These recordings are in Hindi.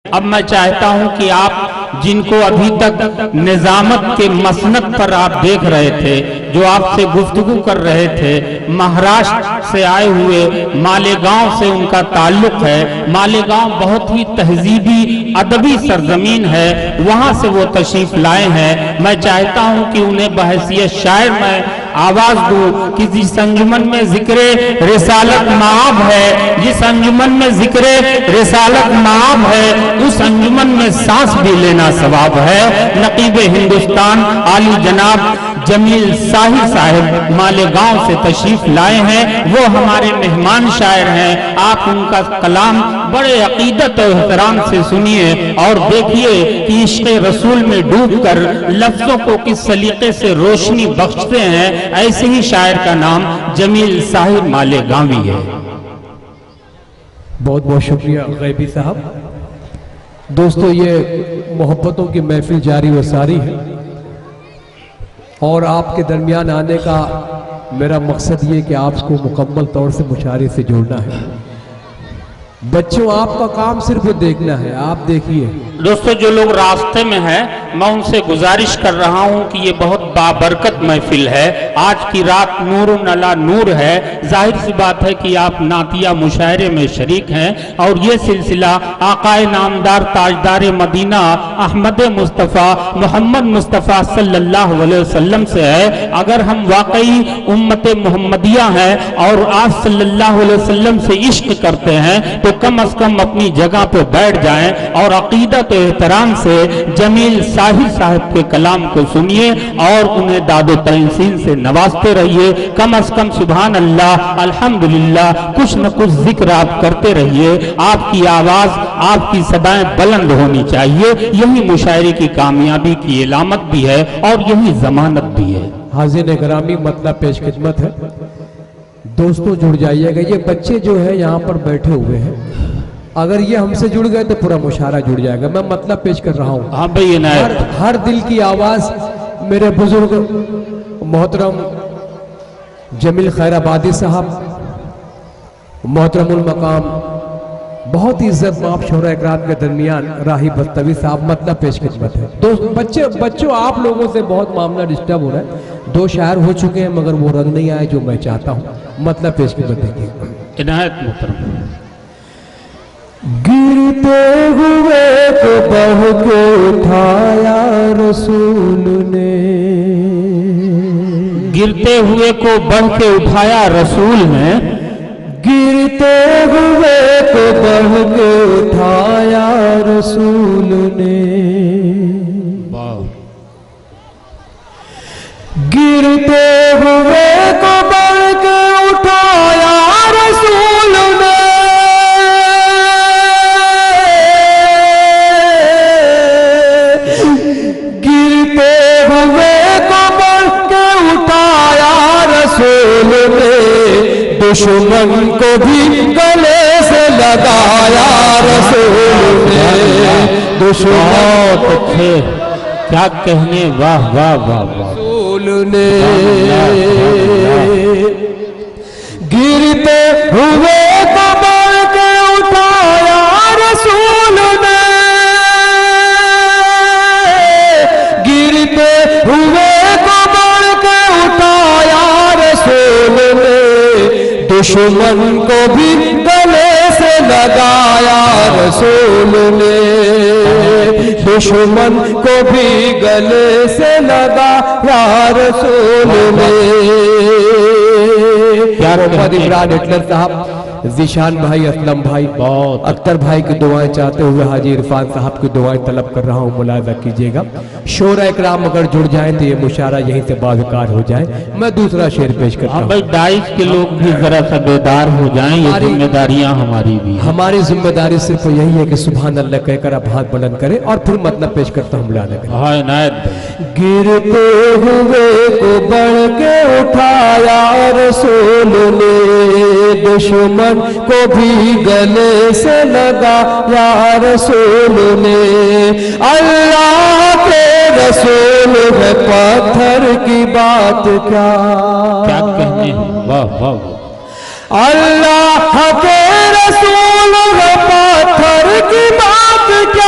अब मैं चाहता हूं कि आप जिनको अभी तक निजामत के मसनद पर आप देख रहे थे, जो आपसे गुफ्तगू कर रहे थे, महाराष्ट्र से आए हुए मालेगांव से उनका ताल्लुक है। मालेगांव बहुत ही तहजीबी अदबी सरजमीन है, वहां से वो तशरीफ लाए हैं। मैं चाहता हूं कि उन्हें बहैसियत शायर मैं आवाज दूं कि जिस अंजुमन में जिक्रे रिसालत माब है, जिस अंजुमन में जिक्रे रिसालत माब है, उस अंजुमन में सांस भी लेना सवाब है। नकीब हिंदुस्तान आली जनाब जमील साहिर साहब मालेगांव से तशरीफ लाए हैं। वो हमारे मेहमान शायर हैं। आप उनका कलाम बड़े अकीदत और एहतराम से सुनिए और देखिए कि इश्क़ रसूल में डूबकर लफ्जों को किस सलीके से रोशनी बख्शते हैं। ऐसे ही शायर का नाम जमील साहिर मालेगांवी है। बहुत बहुत शुक्रिया गैबी साहब। दोस्तों, ये मोहब्बतों की महफिल जारी व सारी है और आपके दरमियान आने का मेरा मकसद ये कि आपको मुकम्मल तौर से मुशायरे से जोड़ना है। बच्चों, आपका काम सिर्फ देखना है, आप देखिए। दोस्तों, जो लोग रास्ते में हैं, मैं उनसे गुजारिश कर रहा हूं कि ये बहुत बाबरकत महफिल है। आज की रात नूरुन अला नूर है। जाहिर सी बात है कि आप नातिया मुशायरे में शरीक हैं और ये सिलसिला आकाए नामदार ताजदार मदीना अहमद मुस्तफ़ा मोहम्मद मुस्तफ़ा सल्लल्लाहु अलैहि वसल्लम से है। अगर हम वाकई उम्मत मोहम्मदिया हैं और आप सल्लल्लाहु अलैहि वसल्लम से इश्क करते हैं तो कम अज कम अपनी जगह पे बैठ जाएं और अकीदत एहतराम से जमील साहिर साहब के कलाम को सुनिए और उन्हें दादो तहसीन से नवाजते रहिए। कम अज कम सुभान अल्लाह अल्हम्दुलिल्लाह कुछ न कुछ जिक्र आप करते रहिए। आपकी आवाज, आपकी सदाएं बुलंद होनी चाहिए। यही मुशायरे की कामयाबी की इलामत भी है और यही जमानत भी है। हाज़िर ग्रामी, मतलब पेश खिदमत है। दोस्तों, जुड़ जाइएगा। ये बच्चे जो है यहाँ पर बैठे हुए हैं, अगर ये हमसे जुड़ गए तो पूरा मुशायरा जुड़ जाएगा। मैं मतलब पेश कर रहा हूँ। हाँ भाई, हर दिल की आवाज मेरे बुजुर्ग मोहतरम जमील खैराबादी साहब, मोहतरमुल मकाम बहुत ही इज्जत माफ शोरा इकराम के दरमियान राही बस्तवी साहब, मतलब पेश खिदमत है। दोस्त बच्चों, आप लोगों से बहुत मामला डिस्टर्ब हो रहा है। दो शायर हो चुके हैं मगर वो रंग नहीं आए जो मैं चाहता हूँ। मतलब पेश खिदमत देखिए। इनायत मोहतरम। गिरते हुए को बढ़ के उठाया रसूल ने, गिरते हुए को बढ़ के उठाया रसूल ने, गिरते हुए को बढ़ के उठाया रसूल ने, गिरते हुए को बढ़ के उठाया रसूल ने, गिरते हुए को बढ़ के उठाया रसूल ने, दुश्मन को भी गले से लगाया रसूल ने, दुश्मन थे क्या कहने, वाह वाह वाह वाह। रसूल ने गिरते हुए को बढ़ के उठाया रसूल ने, गिरते हुए को बढ़ के उठाया रसूल ने, दुश्मन को भी गले से लगाया रसूल ने, दुश्मन को भी गले से लगाया रसूल ने। मोहम्मद इमरान हिटलर साहब, ज़ीशान भाई, असलम भाई, अख्तर भाई की दुआएं चाहते हुए हाजी इरफान साहब की दुआएं तलब कर रहा हूँ, मुलाहिजा कीजिएगा। शोरा इकराम अगर जुड़ जाए तो ये मुशायरा यहीं से बाज़कार हो जाए। मैं दूसरा शेर पेश करता हूँ। भाई, दाइश के लोग भी जरा सा बेदार हो जाएं, ये जिम्मेदारियां हमारी भी। हमारी जिम्मेदारी सिर्फ यही है कि सुभान अल्लाह कहकर आप हाथ बुलंद करें और फिर मतलब पेश करता हूँ। गिरते हुए को बढ़ के उठाया रसूल ने, दुश्मन को भी गले से लगाया रसूल ने, अल्लाह के रसूल है पत्थर की बात क्या कहने, वाह वाह। अल्लाह के रसूल है पत्थर की बात क्या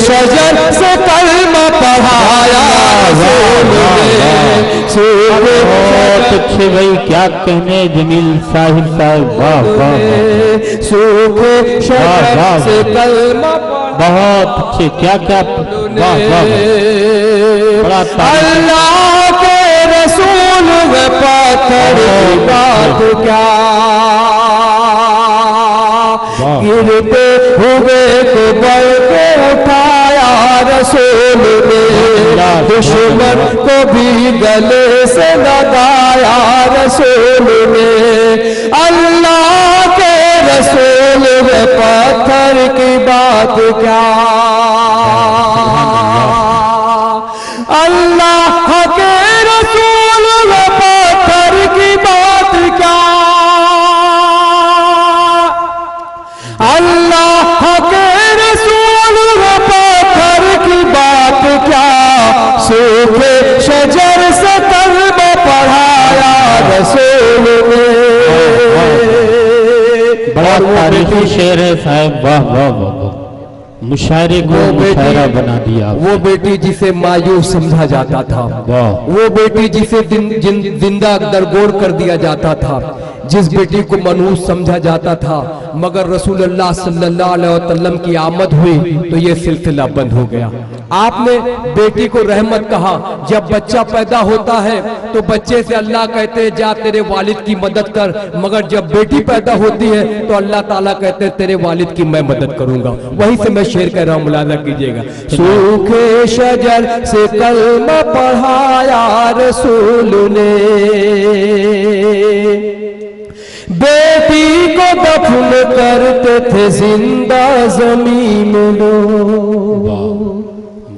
शजर से कलमा पढ़ाया बहुत अच्छे भाई, क्या कहने जमील साहिब साहब, वाह वाह, सूखे शजर से कलमा बहुत अच्छे, क्या क्या, वाह वाह, बड़ा अल्लाह के रसूल में पत्थर की बात क्या, गिरते हुए को बल के उठाया रसूल ने, दुश्मन को भी गले से लगाया रसूल ने, अल्लाह के रसूल में पत्थर की बात क्या, अल्लाह के रसूल में पत्थर की बात क्या, अल्लाह के रसूल में पत्थर की बात क्या, सूखे शजर से कलमा पढ़ाया रसूल ने। बड़ा तारीफी शेर है साहब, वाह वाह वाह, मुशायरे को मुशायरा बना दिया। वो बेटी जिसे मायूस समझा जाता था, वो बेटी जिसे जिंदा दरगोर कर दिया जाता था, जिस बेटी को मनहूस समझा जाता था, मगर रसूलुल्लाह सल्लल्लाहु अलैहि वसल्लम की आमद हुई तो ये सिलसिला बंद हो गया। आपने बेटी को रहमत कहा, जब बच्चा पैदा होता है तो बच्चे से अल्लाह कहते हैं जा तेरे वालिद की मदद कर, मगर जब बेटी पैदा होती है तो अल्लाह ताला कहते हैं तेरे वालिद की मैं मदद करूंगा। वहीं से मैं शेर कह रहा हूं, मुलाजा कीजिएगा। सूखे शजर से कलमा पढ़ाया रसूल ने, बेटी को दफन करते थे जिंदा जमीन लोग,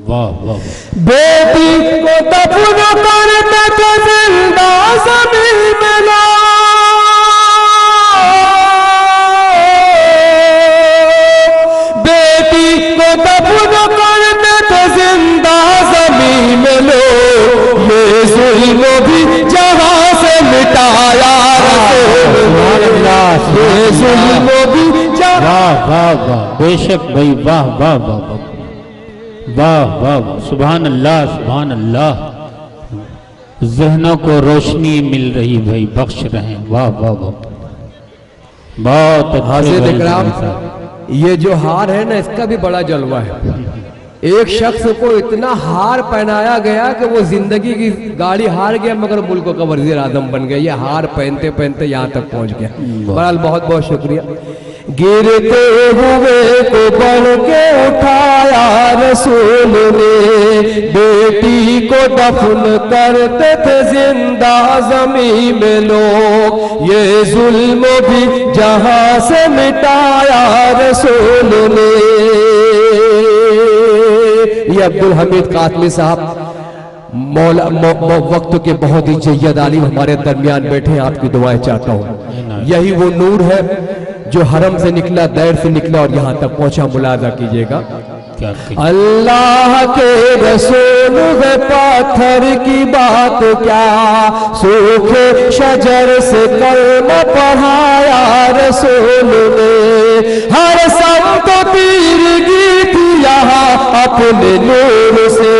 वाह वाह, बेटी को दफन करते थे जिंदा जमीन लोग, बेटी को दफन करते थे जिंदा जमीन लोग, ये जुल्म भी जहां से मिटाया वाह वाह वाह, बेशक भाई, वाह वाह वाह वाह वाह, सुभान अल्लाह सुभान अल्लाह, जहनों को रोशनी मिल रही भाई, बख्श रहे, वाह वाह वाह, बहुत हाज़िर इकराम। ये जो हार है ना, इसका भी बड़ा जलवा है। एक शख्स को इतना हार पहनाया गया कि वो जिंदगी की गाड़ी हार गया मगर मुल्क का वज़ीर आज़म बन गया। ये हार पहनते पहनते यहाँ तक पहुँच गया। बहरहाल बहुत बहुत शुक्रिया। गिरते हुए को बढ़ के उठाया रसूल ने, बेटी को दफन करते थे जिंदा जमीन में लोग, ये जुल्म भी जहां से मिटाया रसूल ने। ये अब्दुल हमीद कासमी साहब मौला वक्त के बहुत ही जय्यद आलिम हमारे दरमियान बैठे हैं, आपकी दुआएं चाहता हूँ। यही वो नूर है जो हरम से निकला, दैर से निकला और यहाँ तक पहुंचा। मुलाजा कीजिएगा। अल्लाह के रसूल वे पत्थर की बात क्या, सूखे शजर से कलमा पढ़ाया रसूल ने, हर समत तीरगी थी यहाँ अपने नूर से,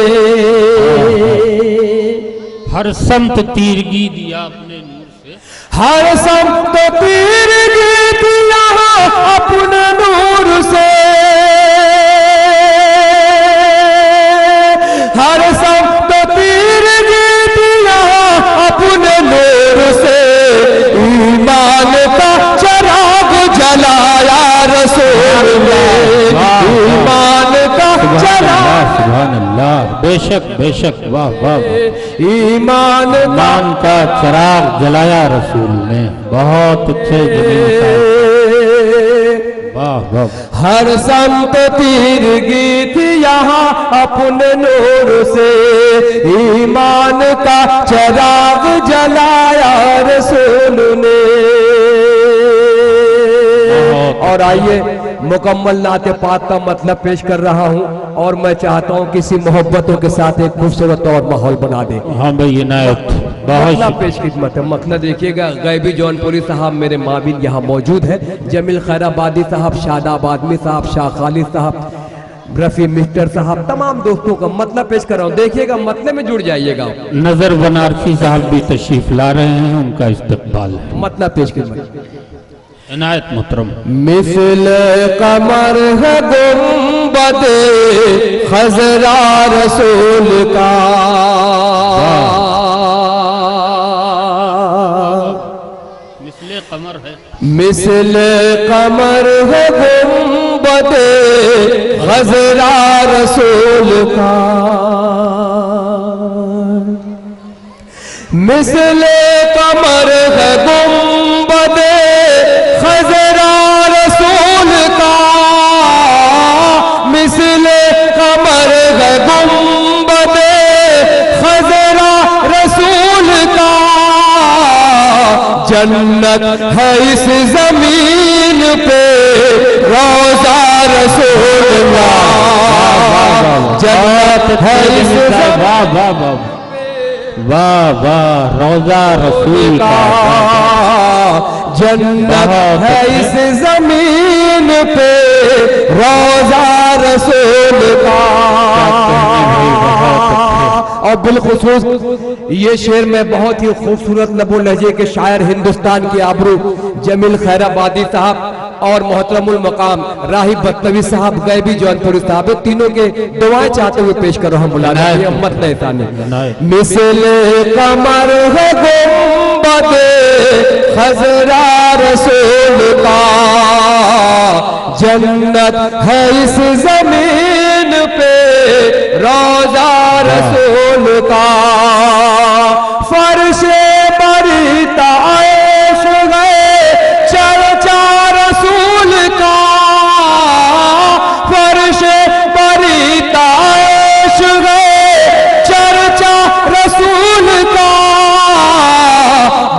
हर समत तीरगी दिया अपने नूर से, हर समत तीरगी थी यहाँ अपने नूर से, हर समत तीरगी थी यहाँ अपने नूर से, ईमान का चराग जलाया रसूल ने, ईमान का चराग, सुभान अल्लाह, बेशक बेशक, वाह वाह, ईमान का चराग जलाया रसूल ने, बहुत अच्छे जमीन साहब, वाह वाह। हर संत तीरगी थी यहाँ अपने नूर से, ईमान का चराग जलाया रसूल ने। और आइए मुकम्मल नाते पाक का मतलब पेश कर रहा हूँ और मैं चाहता हूँ किसी मोहब्बतों के साथ एक खूबसूरत और माहौल बना दे। हाँ भाई इनायत, बहुत पेश खिदमत है। मखना देखिएगा, गैबी जौनपुरी साहब मेरे माबिन यहाँ मौजूद है, जमील खैराबादी साहब, शादाब आदमी साहब, शाह खालिद साहब, रफी मिस्टर साहब, तमाम दोस्तों का मतलब पेश कर रहा हूँ, देखिएगा मतलब में जुड़ जाइएगा। नजर बनारसी साहब भी तशरीफ ला रहे हैं, उनका इस्तकबाल है। मतलब पेश कर इनायत मोहतरम। मिसल कमर है गुंबदे खजरा रसूल का, मिसले कमर है, मिसल कमर है गुंबदे खजरा रसूल का, मिसल कमर है गुंबदे खजरा रसूल का, मिसले कमर है गुंबदे खजरा रसूल का, जन्नत है इस जमीन पे रोजा रसूल का, जन्नत है इस वाह वाह रोजा रसूल का, जन्नत है इस जमीन पे रोजा रसूल का। और बिलखुसूस ये शेर में बहुत ही खूबसूरत लबो लहजे के शायर हिंदुस्तान के आबरू जमील खैराबादी साहब और मोहतरमुल मकाम राहिब बतनवी साहब गैबी जौनपुरी साहब, तीनों के दुआएं चाहते हुए पेश करो हम बुला रहे हैं। मत मिसल कमर है गुंबदे खजरा रसूल का, जन्नत है इस जमीन पे रोजा रसूल का, फर्शे बड़ी ताइश गए चर्चा रसूल का, फर्शे बड़ी ताइश गए चर्चा रसूल का,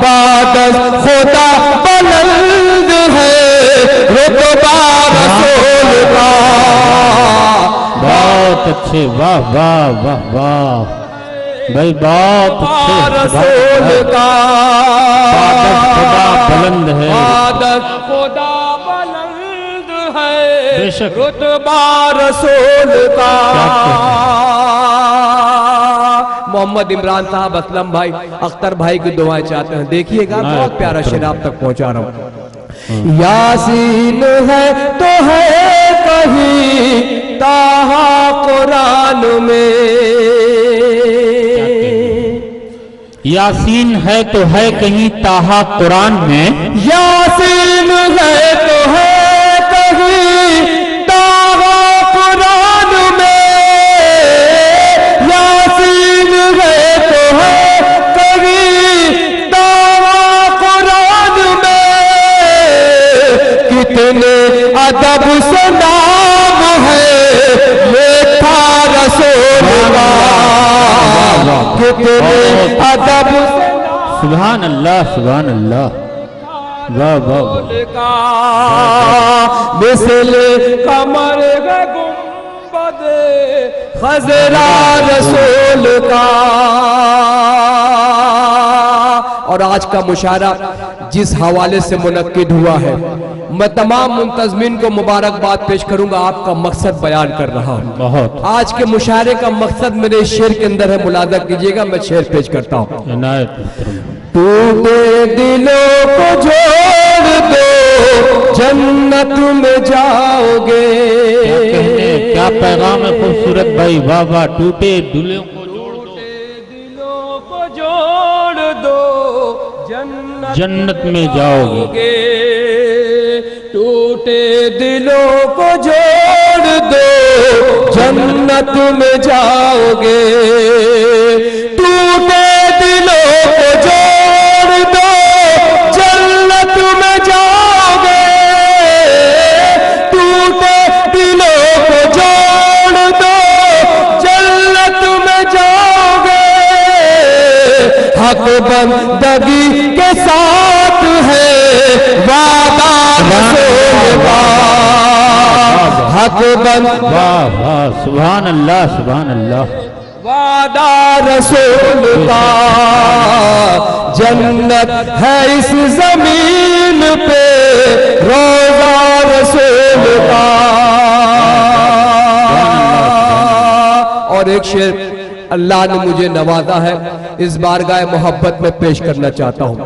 बादल खुदा बुलंद है रुतबा रसूल का। बहुत अच्छे, वाह वाह वाह वाह भाई, बहुत अच्छे। रसूल का खुदा बुलंद है, खुदा बुलंद है, बेशक रुतबा रसूल का। मोहम्मद इमरान साहब, असलम भाई, अख्तर भाई की दुआएं चाहते हैं, देखिएगा बहुत प्यारा शेर आप तक पहुंचा रहा हूँ। यासीन है तो है कहीं ताहा कुरान में, यासीन है तो है कहीं ताहा कुरान में, यासीन है तो है कहीं ताहा कुरान में, यासीन है तो है कहीं ताहा कुरान में, कितने अदब से नाम है लेखा रसूल का, कितने अदब से सुभान अल्लाह सुभान अल्लाह, वाह वाह का, मिसल कमर है गुंबदे खजरा रसूल का। और आज का मुशायरा जिस हवाले से मुनक्किद हुआ है, मैं तमाम मुंतजमीन को मुबारकबाद पेश करूंगा, आपका मकसद बयान कर रहा हूं। बहुत आज के मुशायरे का मकसद मेरे शेर के अंदर है, मुलाजा कीजिएगा, मैं शेर पेश करता हूं। टूटे दिलों को जोड़ दो जन्नत में जाओगे, क्या पैगाम है खूबसूरत भाई, वाह वाह। टूटे दिलों को जोड़ दो जन्नत में जाओगे, टूटे दिलों को जोड़ दो जन्नत में जाओगे, टूटे दिलों को जोड़ दो जन्नत में जाओगे, टूटे दिलों को जोड़ दो जन्नत में जाओगे, हक बंदगी के साथ है वादा रसूल का, हक बंद वाह वाह सुभान अल्लाह सुभान अल्लाह, वादा रसूल का, जन्नत है इस जमीन पे रोजा रसूल का। और एक शेर अल्लाह ने मुझे नवाजा है, इस बारगाह मोहब्बत में पेश करना चाहता हूँ।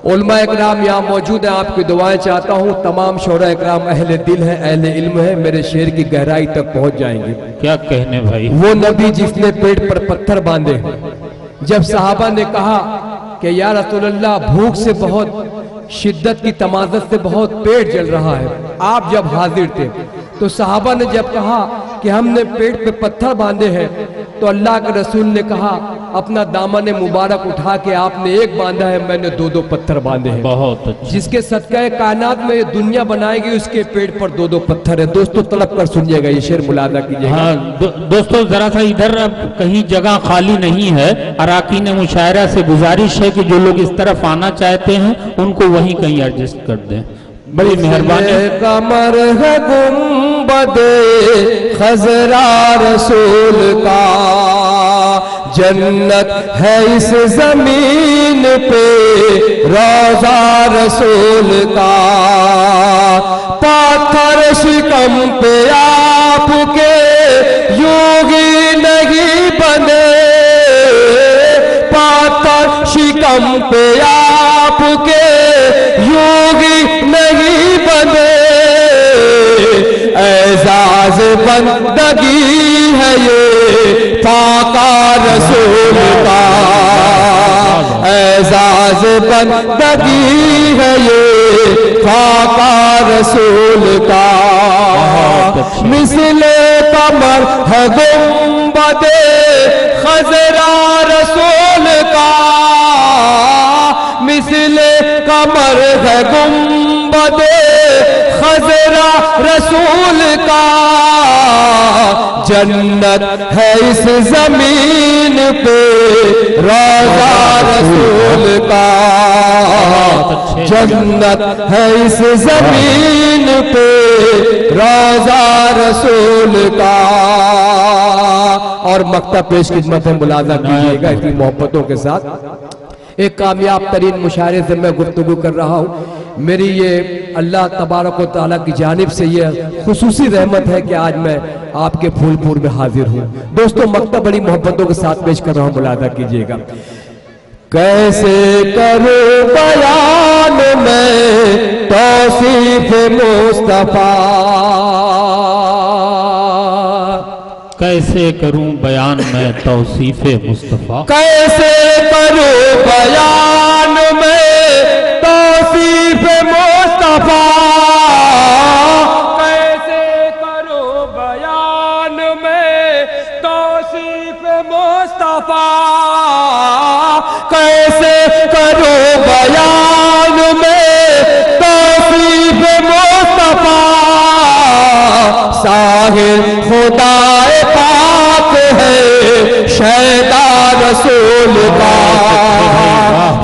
उलमा इकराम यहाँ मौजूद है, आपकी दुआएं चाहता हूँ। तमाम शोरा इकराम अहले दिल है, अहले इल्म है, मेरे शेर की गहराई तक पहुँच जाएंगे। क्या कहने भाई। वो नबी जिसने पेट पर पत्थर बांधे, जब सहाबा ने कहा कि या रसूलल्लाह भूख से बहुत, शिद्दत की तमाज़त से बहुत पेट जल रहा है, आप जब हाजिर थे तो सहाबा ने जब कहा कि हमने पेट पे पत्थर बांधे हैं, तो अल्लाह के रसूल ने कहा अपना दामन मुबारक उठा के आपने एक बांधा है, मैंने दो दो पत्थर बांधे हैं। बहुत अच्छा। जिसके सदका कायनात में ये दुनिया बनाएगी उसके पेट पर दो दो पत्थर है। दोस्तों तलब कर सुनिएगा, ये शेर मुलादा कीजिएगा। हाँ दोस्तों जरा सा इधर कहीं जगह खाली नहीं है, अराकीन मुशायरा से गुजारिश है कि जो लोग इस तरफ आना चाहते हैं उनको वहीं कहीं एडजस्ट कर दें, बड़ी मेहरबानी। कमर है गुंबदे खजरा रसूल का, जन्नत है इस जमीन पे रोजा रसूल का, पाथर शिकम पे आपके योगी नहीं बने, पाथर शिकम पे आपके योगी नहीं बने, एजाज बंदगी है ये पाका रसूल का, एजाज बंदगी है ये पाका रसूल का, मिसले कमर है गुंबदे खजरा रसूल का, मिसले कमर है गुंबदे खजरा रसूल का, जन्नत है इस जमीन पे रोजा रसूल का, जन्नत है इस जमीन पे रोजा रसूल का। और मक्ता पेश खिदमत है, मुलाजा कीजिएगा इतनी मोहब्बतों के साथ। एक कामयाब तरीन मुशायरे से मैं गुफ्तगू कर रहा हूँ। मेरी ये अल्लाह तबारक व तआला की जानिब से ये खुसूसी रहमत है कि आज मैं आपके फूलपुर में हाजिर हूँ। दोस्तों मक्ता बड़ी मोहब्बतों के साथ पेश कर रहा हूँ, मुलादा कीजिएगा। कैसे करूँ बयान में तौसीफ मुस्तफा, कैसे करूं बयान में तौसीफे मुस्तफा, कैसे करूं बयान में तौसीफे मुस्तफा, कैसे करूं बयान में तौसीफे मुस्तफा, कैसे करूं बयान में तौसीफे मुस्तफा, साहिर खुदाए पाक है शैदा रसूल का,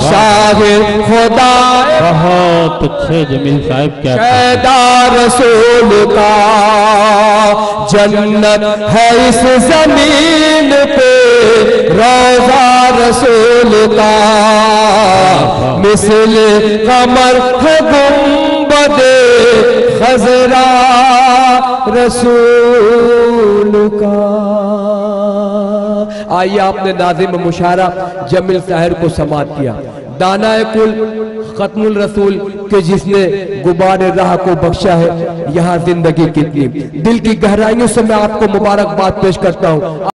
साहिर खुदा बहुत अच्छे जमील साहब क्या शैदा रसूल का, जन्नत है इस जमीन पे रोजा रसूल का, मिसले कमर है गुंबदे खजरा रसूल का। आइए आपने नाज़िम मुशायरा जमील साहिर को समात किया। दाना कुल खत्मुल रसूल के जिसने गुबार राह को बख्शा है, यहाँ जिंदगी कितनी, दिल की गहराइयों से मैं आपको मुबारकबाद पेश करता हूँ।